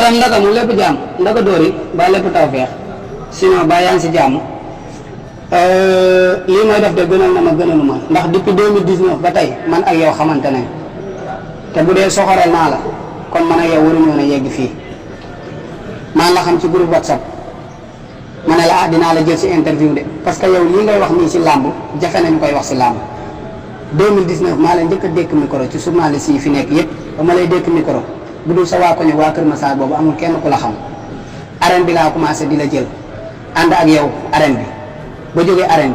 Fadam ndaka mu lépp jàmm ndaka dóori ba lépp taw feex sinon ba yaa ngi si jàmm lii mooy def de gënal na ma gënalu ma ndax depuis 2019 ba tey man ak yow xamante ne te bu dee soxoral naa la kon man ak yow waruñu woon a yegg fii maa la xam ci groupe WhatsApp ma ne la dinaa la jël si interview de parce que yow lii ngay wax nii si làmb jafe nañu koy wax si làmb 2019 maa la njëkk a dékk micro ci journaliste yi fi nekk yëpp ba ma lay dékk micro bu dul sa waa ko ñu waa Kër Massar boobu amul kenn ku la xam arène bi laa commencé di la jël ànd ak yow arène bi ba jógee arène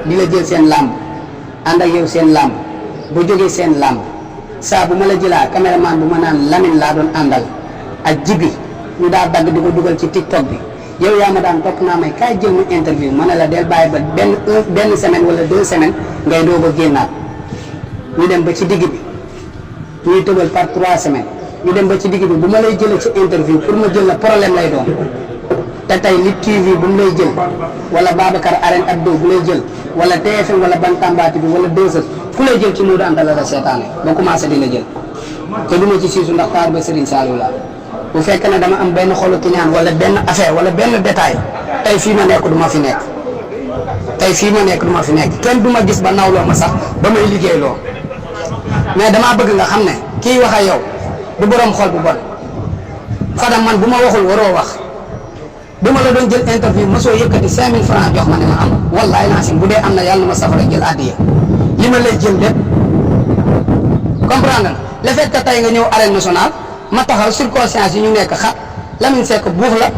bi di la jël seen làmb ànd ak yow seen làmb ba jógee seen làmb saa bu ma la jëlaa caméraman bu ma naan Lamine laa doon àndal ak Jibi ñu daa dagg di ko dugal ci TikTok bi yow yaa ma daan topp naa may kaay jël mu interview ma ne la del bàyyi ba benn semaine wala 2 semaines ngay doog a génnaat ñu dem ba ci digg bi ñuy tëbal par 3 semaines ñu dem ba ci digg bi bu ma lay jëlee ci interview pour ma jël la problème lay doon te tey Lutte TV bu mu lay jël wala Babacar Arène Abdou bu lay jël wala TFM wala Bantamba bi wala 2h ku lay jël ci Modou Anta la seetaane ba commencé di la jël te du ma ci siisu ndax taar ba Serigne Saliou la bu fekkee ne dama am benn xolu kiñaan wala benn affaire wala benn détail tey fii ma nekk du ma fi nekk tey fii ma nekk du ma fi nekk kenn du ma gis ba nawloo ma sax ba may liggéey loo mais damaa bëgg nga xam ne kii wax ak yow du borom xol bu bon Fadam man bu ma waxul waroo wax bu ma la doon jël interview mosoo yëkkati 5000 francs jox ma ne ma am wallaay naa si bu dee am na yàlla na ma safara jël addiya li ma lay jël lépp comprendre nga le fait que tey nga ñëw arène nationale ma taxaw circonstance yi ñu nekk xat Lamine Seck buux la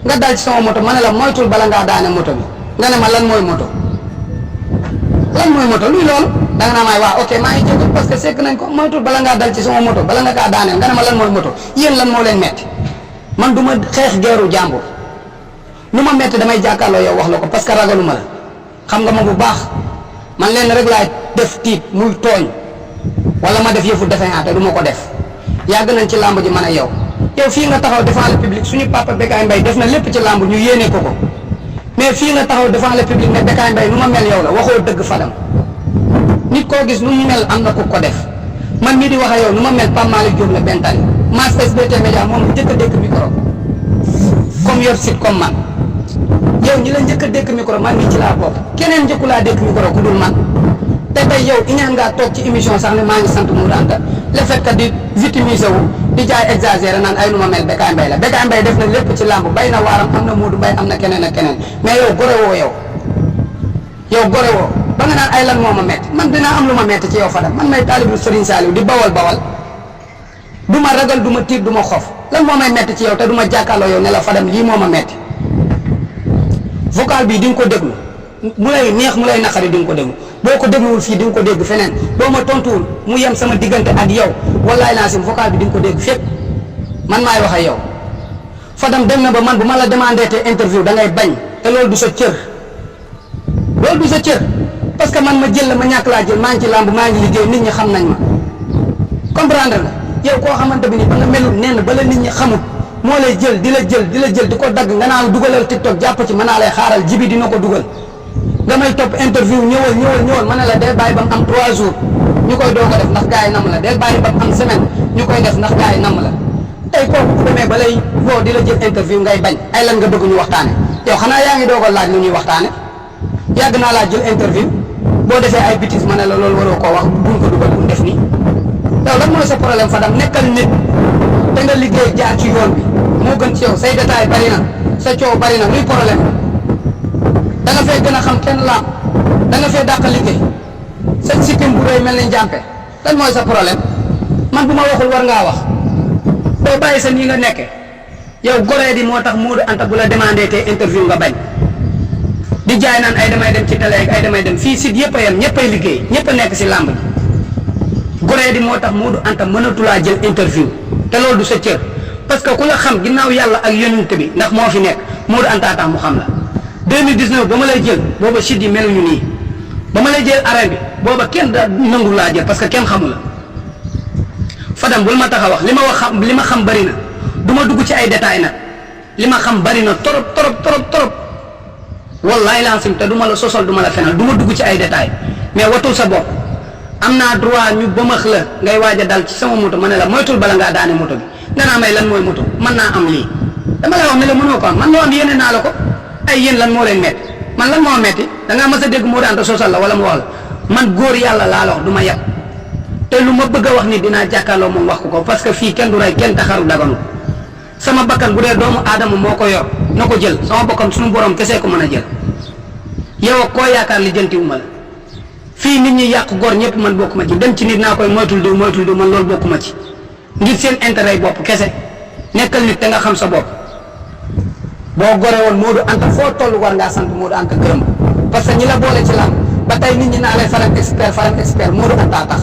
nga dal ci sama moto ma ne la moytul bala ngaa daane moto bi nga ne ma lan mooy moto luy loolu da nga naa may waa ok maa ngi jégalu parce que sekk nañ ko moytul bala ngaa dal ci sama moto bala nga kaa daaneel nga ne ma lan mooy moto yéen lan moo leen metti man du ma xeex geeru jàmbur lu ma metti damay jàkkaarloo yow wax la ko parce que ragalu ma la xam nga ma bu baax man leen rek laay def tiit muy tooñ wala ma def yëfu defe te du ma ko def yàgg nañ ci làmb ji man a yow fii nga taxaw devant le public suñu papa Bécaye Mbaye def na lépp ci làmb ñu yéene ko mais fii nga taxaw devant le public ne Bécaye Mbaye nu ma mel yow la waxoo dëgg Fadam nit koo gis nu mu mel am na ku ko def man mii di wax ak yow nu ma mel Pape Malick Diop la bentali Mass SBT Média moom njëkk a dékk micro comme yor site comme man yow ñi la njëkk a dékk micro man mii ci laa bopp keneen njëkku laa dékk micro ku dul man te tey yow iñaan ngaa toog ci émission sax ne maa ngi sant Modou Anta le fait que di victimiser wu di jaay exagéré naan ay nu ma mel Bécaye Mbaye la Bécaye Mbaye def na lépp ci làmb bay na waaram am na Modou Mbaye am na keneen ak keneen mais yow gore woo yow gore woo ba nga naan ay lan moo ma metti man dinaa am lu ma metti ci yow Fadam man may taalibu Serigne Saliou di bawal du ma ragal du ma tiit du ma xof lan moo may metti ci yow te du ma jàkkaarloo yow ne la Fadam lii moo ma metti vocal bii di nga ko déglu mu lay neex mu lay naqari di nga ko déglu boo ko dégluwul fii di nga ko dégg feneen boo ma tontuwul mu yem sama diggante ak yow wallaay naa sim vocal bi di nga ko dégg fépp man maay wax ak yow Fadam dem na ba man bu ma la demandé te interview da ngay bañ te loolu du sa cër parce que man ma jël la ma ñàkk laa jël maa ngi ci làmb maa ngi liggéey nit ñi xam nañ ma comprendre nga yow koo xamante bi ni ba nga melul nenn ba la nit ñi xamut moo lay jël di la jël di ko dagg nga naan dugalal TikTok jàpp ci mën naa lay xaaral Jibi dina ko dugal nga may topp interview ñëwal ma ne la del bàyyi ba mu am 3 jours ñu koy doog a def ndax gars yi namm la del bàyyi ba mu am semaine ñu koy def ndax gars yi namm la tey kooku bu demee ba lay woo di la jël interview ngay bañ ay lan nga bëgg ñu waxtaane yow xanaa yaa ngi doog a laaj lu ñuy waxtaane yàgg naa laa jël interview boo defee ay bêtises ma ne la loolu waroo koo wax buñ ko dugal buñ def nii yow lan mooy sa problème Fadam nekkal nit te nga liggéey jaar ci yoon bi moo gën ci yow say détails bari na sa coow bari na luy problème da nga fee gën a xam kenn laam da nga fee dàq liggéey sa sikkim bu rëy mel ni njàmpe lan mooy sa problème man bu ma waxul war ngaa wax doo bàyyi sa nii nga nekke yow goree di moo tax Modou Anta bu la demandé te interview nga bañ di jaay naan ay damay dem ci télé ay damay dem fii site yëpp a yem ñëpp ay liggéey ñëpp a nekk si làmb ji goree di moo tax Modou Anta mënatulaa jël interview te loolu du sa cër parce que ku la xam ginnaaw yàlla ak yonent bi ndax moo fi nekk Modou Anta tax mu xam la 2019 ba ma lay jël booba site yi meluñu nii ba ma lay jël arène bi booba kenn da nangu laa jël parce que kenn xamu la Fadam bul ma tax a wax li ma xam bari na du ma dugg ci ay détails nag li ma xam bari na trop wallaay laasim te du ma la sosal du ma la fenal du ma dugg ci ay détails mais watul sa bopp am naa droit ñu bëmax la ngay waaj a dal ci sama moto ma ne la moytul bala ngaa daane moto bi nga naa may lan mooy moto mën naa am lii dama lay wax ne la mënoo ko am man loo am yéene naa la ko ay yéen lan moo leen metti man lan moo metti da ngaa mës a dégg moo daan te sosal la wala mu wax la man góor yàlla laa la wax du ma yab te lu ma bëgg a wax ni dinaa jàkkaarloo moom wax ko parce que fii kenn du rey kenn taxaru daganu sama bakkan bu dee doomu aadama moo ko yor na ko jël sama bakkan suñu borom kese ko mën a jël yow ak koo yaakaar li jëntiwuma la fii nit ñi yàq góor ñëpp man bokkuma ci dem ci nit naa koy moytul du man loolu bokkuma ci ngir seen intérêt bopp kese nekkal nit te nga xam sa bopp boo gore woon Modou Anta foo toll war ngaa sant Modou Anta gërëm parce que ñi la boole ci lam ba tey nit ñi naa lay faral expert Modou Anta tax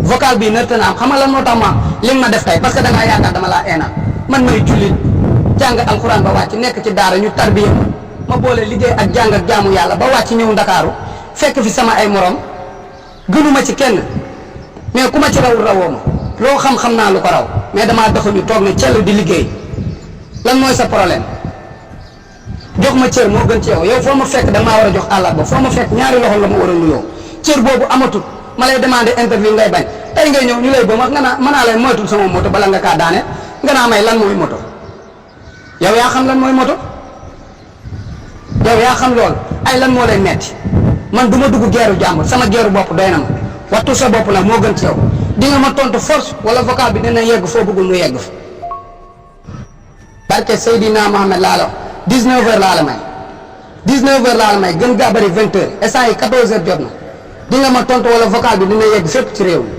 vocal bii nërta na am xam nga lan moo tax ma li ma def tey parce que da ngaa yaakaar dama laa eenal man may jullit jàng alxuraan ba wàcc nekk ci daara ñu tarbiya ma boole liggéey ak jàng ak jaamu yàlla ba wàcc ñëw Ndakaaru fekk fi sama ay morom gënuma ci kenn mais ku ma ci rawul rawoo ma loo xam-xam naa lu ko raw mais damaa doxuñu toog ne cell di liggéey lan mooy sa problème jox ma cër moo gën ci yow foo ma fekk da nga maa war a jox àllat ba foo ma fekk ñaari loxo la ma war a nuyoo cër boobu amatul ma lay demandé interview ngay bañ tey ngay ñëw ñu lay ba nga naa mën naa lay moytul sama moto bala nga kaa daane nga naa may lan mooy moto yow yaa xam lan mooy moto yow yaa xam loolu ay lan moo lay metti man du ma dugg geeru jàmbur sama geeru bopp doy na ma wattu sa bopp nag moo gën ci yow di nga ma tontu force wala vocal bi dina yegg foo bëggul mu yegg fa barke Seydina Mohamed laa la 19h laa la may 19h laa la may gën gaa bëri 20h instant yi 14h jot na di nga ma tontu wala vocal bi dina yegg fépp ci réew mi